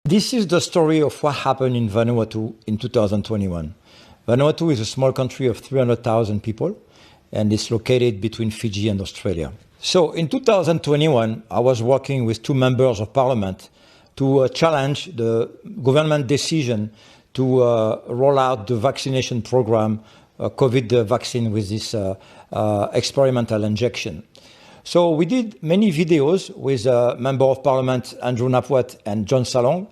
This is the story of what happened in Vanuatu in 2021. Vanuatu is a small country of 300,000 people, and it's located between Fiji and Australia. So in 2021, I was working with two members of parliament to challenge the government decision to roll out the vaccination program, COVID vaccine with this experimental injection. So we did many videos with Member of Parliament Andrew Napwat and John Salong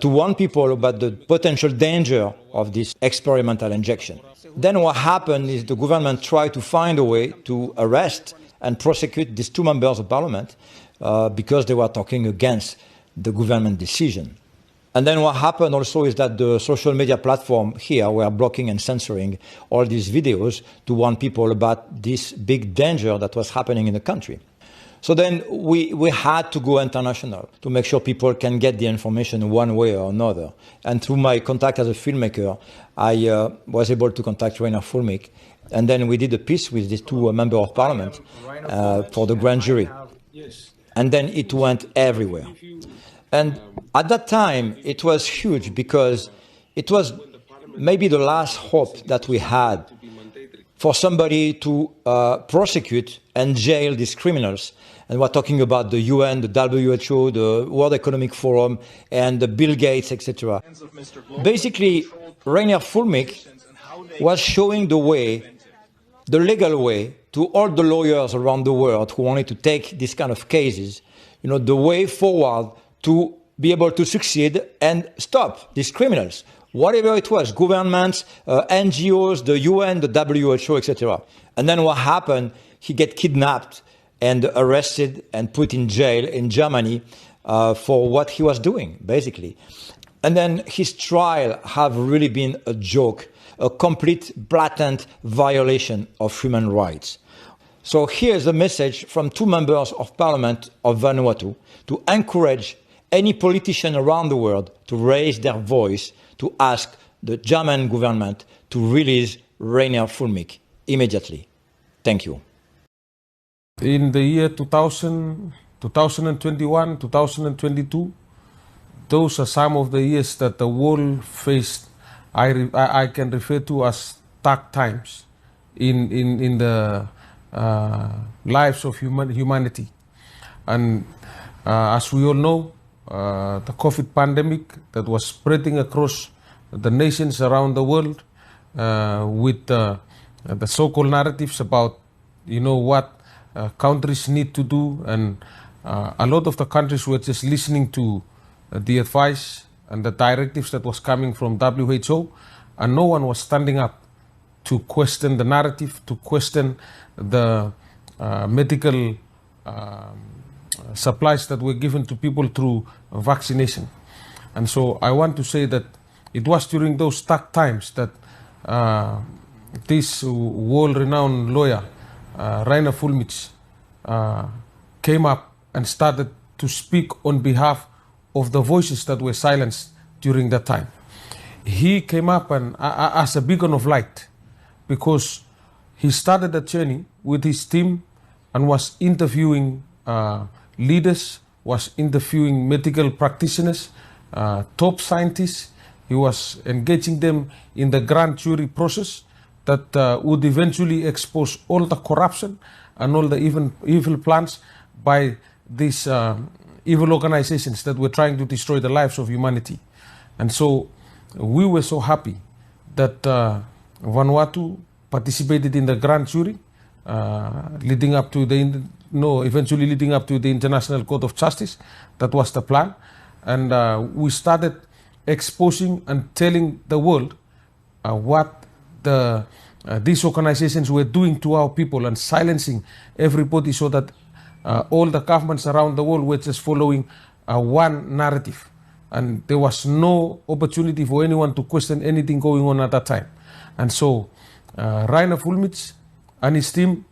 to warn people about the potential danger of this experimental injection. Then what happened is the government tried to find a way to arrest and prosecute these two members of parliament because they were talking against the government decision. And then what happened also is that the social media platform here were blocking and censoring all these videos to warn people about this big danger that was happening in the country. So then we had to go international to make sure people can get the information one way or another. And through my contact as a filmmaker, I was able to contact Reiner Fuellmich. And then we did a piece with these two members of parliament for the grand jury. And then it went everywhere. And at that time, it was huge because it was maybe the last hope that we had for somebody to prosecute and jail these criminals. And we're talking about the UN, the WHO, the World Economic Forum, and the Bill Gates, etc. Basically, Reiner Fuellmich was showing the way, the legal way, to all the lawyers around the world who wanted to take this kind of cases, the way forward to be able to succeed and stop these criminals, whatever it was, governments, NGOs, the UN, the WHO, etc. And then what happened, he get kidnapped and arrested and put in jail in Germany for what he was doing, basically. And then his trial have really been a joke, a complete blatant violation of human rights. So here's a message from two members of parliament of Vanuatu to encourage any politician around the world to raise their voice to ask the German government to release Reiner Fuellmich immediately. Thank you. In the year 2000, 2021, 2022, those are some of the years that the world faced, I can refer to as dark times in the lives of humanity. And as we all know, the COVID pandemic that was spreading across the nations around the world with the so-called narratives about, what countries need to do. And a lot of the countries were just listening to the advice and the directives that was coming from WHO, and no one was standing up to question the narrative, to question the medical supplies that were given to people through vaccination. And so I want to say that it was during those dark times that this world-renowned lawyer, Reiner Fuellmich, came up and started to speak on behalf of the voices that were silenced during that time. He came up and as a beacon of light because he started the journey with his team and was interviewing leaders, was interviewing medical practitioners, top scientists. He was engaging them in the grand jury process that would eventually expose all the corruption and all the evil plans by these evil organizations that were trying to destroy the lives of humanity. And so we were so happy that Vanuatu participated in the grand jury, leading up to eventually leading up to the International Court of Justice. That was the plan. And we started exposing and telling the world what these organizations were doing to our people and silencing everybody so that all the governments around the world were just following one narrative. And there was no opportunity for anyone to question anything going on at that time. And so Reiner Fuellmich and his team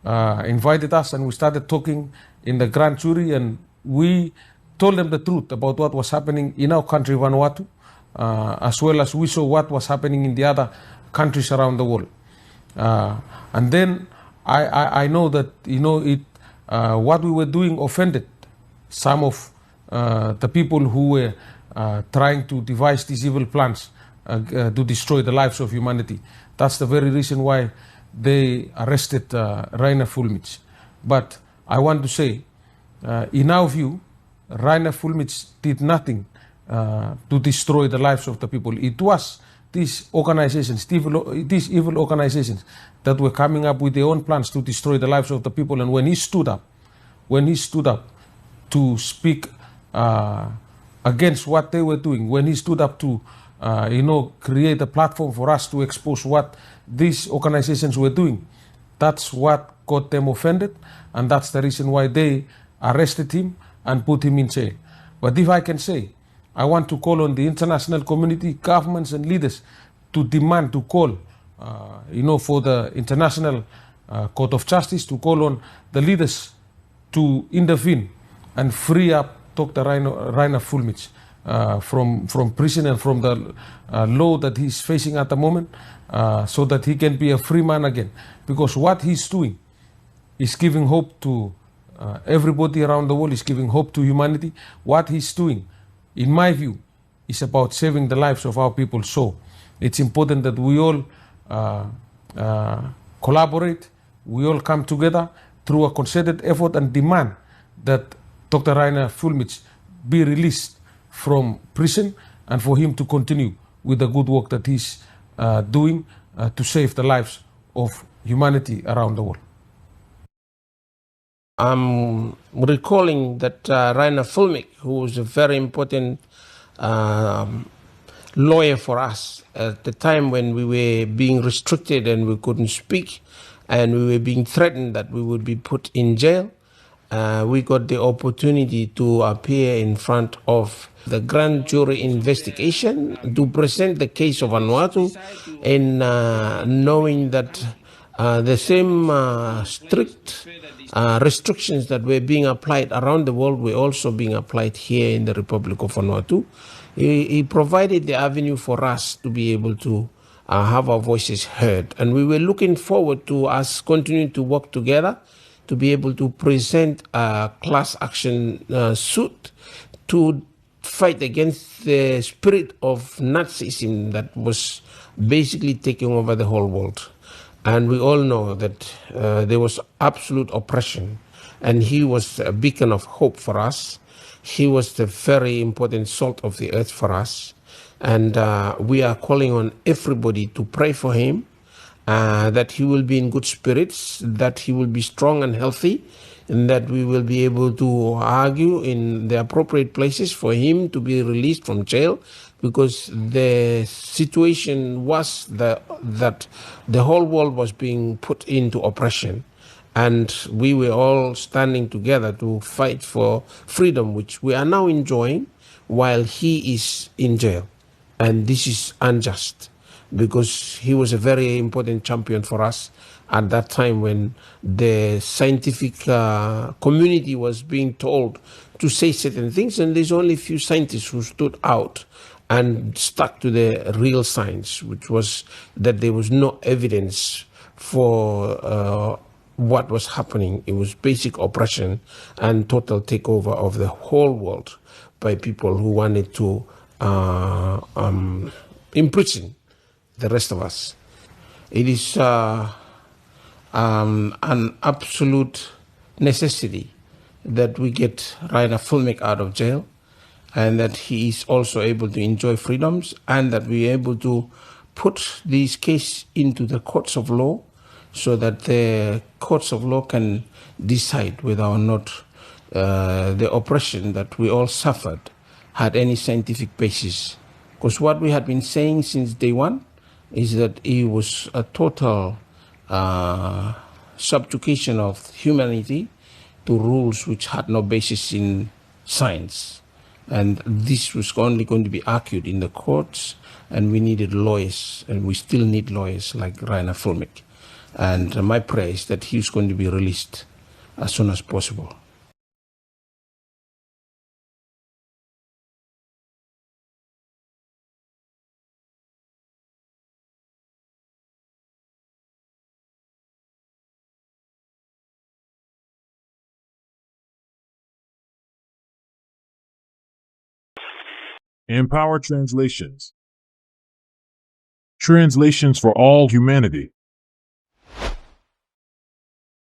invited us, and we started talking in the grand jury, and we told them the truth about what was happening in our country, Vanuatu, as well as we saw what was happening in the other countries around the world. And then I know that what we were doing offended some of the people who were trying to devise these evil plans to destroy the lives of humanity. That's the very reason why they arrested Reiner Fuellmich. But I want to say, in our view, Reiner Fuellmich did nothing to destroy the lives of the people. It was these organizations, these evil organizations that were coming up with their own plans to destroy the lives of the people. And when he stood up to speak against what they were doing, when he stood up to create a platform for us to expose what these organizations were doing, that's what got them offended, and that's the reason why they arrested him and put him in jail. But if I can say, I want to call on the international community, governments and leaders to demand, to call, for the International Court of Justice, to call on the leaders to intervene and free up Dr. Reiner Fuellmich from prison and from the law that he's facing at the moment, so that he can be a free man again. Because what he's doing is giving hope to everybody around the world, is giving hope to humanity. What he's doing, in my view, is about saving the lives of our people. So it's important that we all collaborate, we all come together through a concerted effort and demand that Dr. Reiner Fuellmich be released from prison and for him to continue with the good work that he's doing to save the lives of humanity around the world. I'm recalling that Reiner Fuellmich, who was a very important lawyer for us at the time when we were being restricted and we couldn't speak, and we were being threatened that we would be put in jail. We got the opportunity to appear in front of the grand jury investigation to present the case of Vanuatu, and knowing that the same strict restrictions that were being applied around the world were also being applied here in the Republic of Vanuatu. He provided the avenue for us to be able to have our voices heard. And we were looking forward to us continuing to work together to be able to present a class action suit to fight against the spirit of Nazism that was basically taking over the whole world. And we all know that there was absolute oppression, and he was a beacon of hope for us. He was the very important salt of the earth for us. And we are calling on everybody to pray for him, that he will be in good spirits, that he will be strong and healthy, and that we will be able to argue in the appropriate places for him to be released from jail, because the situation was that the whole world was being put into oppression. And we were all standing together to fight for freedom, which we are now enjoying while he is in jail. And this is unjust, because he was a very important champion for us at that time when the scientific community was being told to say certain things, and there's only a few scientists who stood out and stuck to the real science, which was that there was no evidence for what was happening. It was basic oppression and total takeover of the whole world by people who wanted to imprison the rest of us. It is an absolute necessity that we get Reiner Fuellmich out of jail, and that he is also able to enjoy freedoms, and that we are able to put these cases into the courts of law, so that the courts of law can decide whether or not the oppression that we all suffered had any scientific basis. Because what we had been saying since day one is that it was a total subjugation of humanity to rules which had no basis in science. And this was only going to be argued in the courts, and we needed lawyers, and we still need lawyers like Reiner Fuellmich. And my prayer is that he's going to be released as soon as possible. Empower translations. Translations for all humanity.